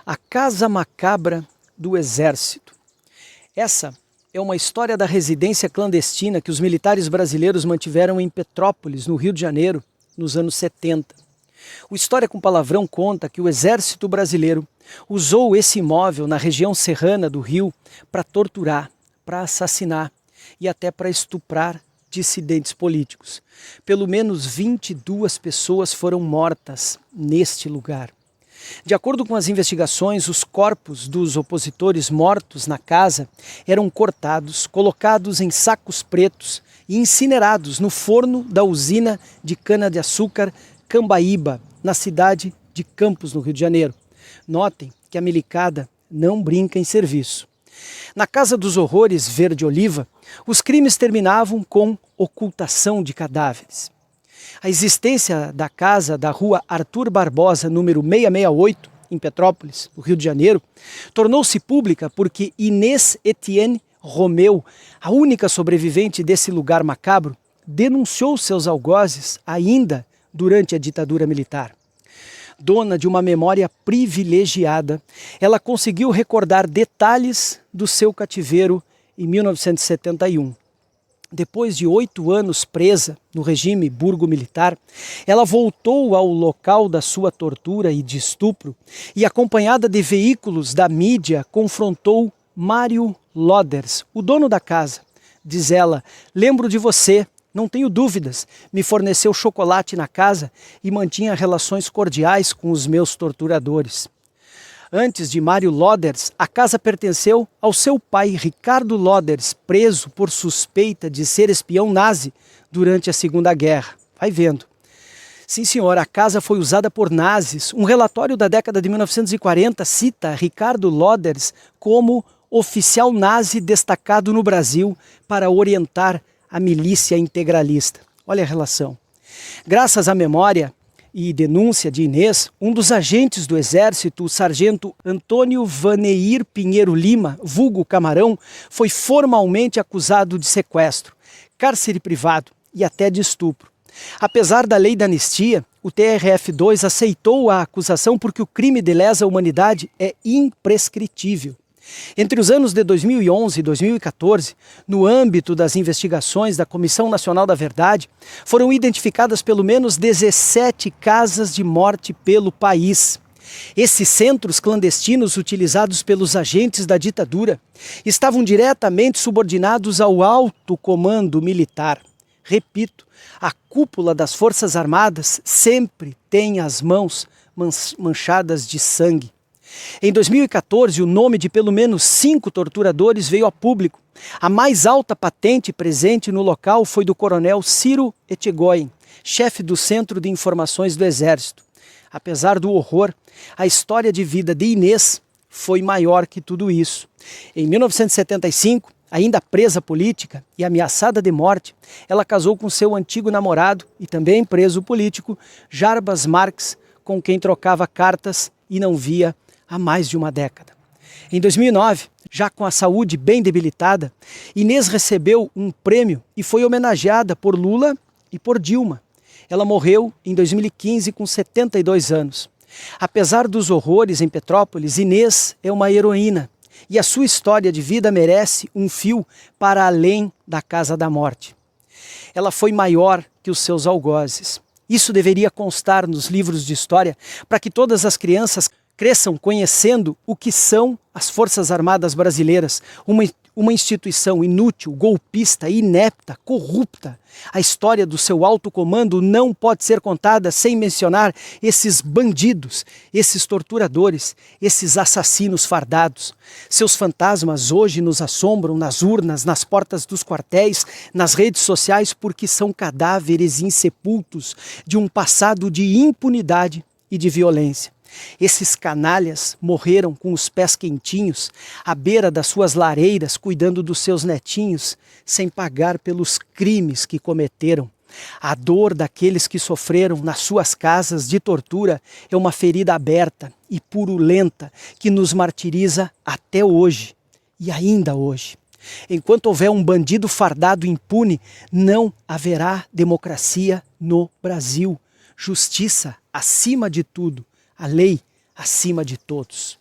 A Casa Macabra do Exército. Essa é uma história da residência clandestina que os militares brasileiros mantiveram em Petrópolis, no Rio de Janeiro, nos anos 70. O História com Palavrão conta que o Exército Brasileiro usou esse imóvel na região serrana do Rio para torturar, para assassinar e até para estuprar dissidentes políticos. Pelo menos 22 pessoas foram mortas neste lugar. De acordo com as investigações, os corpos dos opositores mortos na casa eram cortados, colocados em sacos pretos e incinerados no forno da usina de cana-de-açúcar Cambaíba, na cidade de Campos, no Rio de Janeiro. Notem que a milicada não brinca em serviço. Na Casa dos Horrores Verde Oliva, os crimes terminavam com ocultação de cadáveres. A existência da casa da rua Arthur Barbosa, número 668, em Petrópolis, no Rio de Janeiro, tornou-se pública porque Inês Etienne Romeu, a única sobrevivente desse lugar macabro, denunciou seus algozes ainda durante a ditadura militar. Dona de uma memória privilegiada, ela conseguiu recordar detalhes do seu cativeiro em 1971. Depois de 8 anos presa no regime burgo-militar, ela voltou ao local da sua tortura e de estupro e, acompanhada de veículos da mídia, confrontou Mário Loders, o dono da casa. Diz ela: "Lembro de você, não tenho dúvidas, me forneceu chocolate na casa e mantinha relações cordiais com os meus torturadores." Antes de Mário Loders, a casa pertenceu ao seu pai, Ricardo Loders, preso por suspeita de ser espião nazi durante a Segunda Guerra. Vai vendo. Sim, senhor, a casa foi usada por nazis. Um relatório da década de 1940 cita Ricardo Loders como oficial nazi destacado no Brasil para orientar a milícia integralista. Olha a relação. Graças à memória e denúncia de Inês, um dos agentes do Exército, o sargento Antônio Vaneir Pinheiro Lima, vulgo Camarão, foi formalmente acusado de sequestro, cárcere privado e até de estupro. Apesar da lei da anistia, o TRF2 aceitou a acusação porque o crime de lesa humanidade é imprescritível. Entre os anos de 2011 e 2014, no âmbito das investigações da Comissão Nacional da Verdade, foram identificadas pelo menos 17 casas de morte pelo país. Esses centros clandestinos utilizados pelos agentes da ditadura estavam diretamente subordinados ao alto comando militar. Repito, a cúpula das Forças Armadas sempre tem as mãos manchadas de sangue. Em 2014, o nome de pelo menos 5 torturadores veio a público. A mais alta patente presente no local foi do coronel Ciro Etchegoyen, chefe do Centro de Informações do Exército. Apesar do horror, a história de vida de Inês foi maior que tudo isso. Em 1975, ainda presa política e ameaçada de morte, ela casou com seu antigo namorado e também preso político, Jarbas Marques, com quem trocava cartas e não via há mais de uma década. Em 2009, já com a saúde bem debilitada, Inês recebeu um prêmio e foi homenageada por Lula e por Dilma. Ela morreu em 2015 com 72 anos. Apesar dos horrores em Petrópolis, Inês é uma heroína e a sua história de vida merece um fio para além da Casa da Morte. Ela foi maior que os seus algozes. Isso deveria constar nos livros de história para que todas as crianças cresçam conhecendo o que são as Forças Armadas Brasileiras, uma instituição inútil, golpista, inepta, corrupta. A história do seu alto comando não pode ser contada sem mencionar esses bandidos, esses torturadores, esses assassinos fardados. Seus fantasmas hoje nos assombram nas urnas, nas portas dos quartéis, nas redes sociais, porque são cadáveres insepultos de um passado de impunidade e de violência. Esses canalhas morreram com os pés quentinhos, à beira das suas lareiras, cuidando dos seus netinhos, sem pagar pelos crimes que cometeram. A dor daqueles que sofreram nas suas casas de tortura é uma ferida aberta e purulenta que nos martiriza até hoje e ainda hoje. Enquanto houver um bandido fardado impune, não haverá democracia no Brasil. Justiça acima de tudo. A lei acima de todos.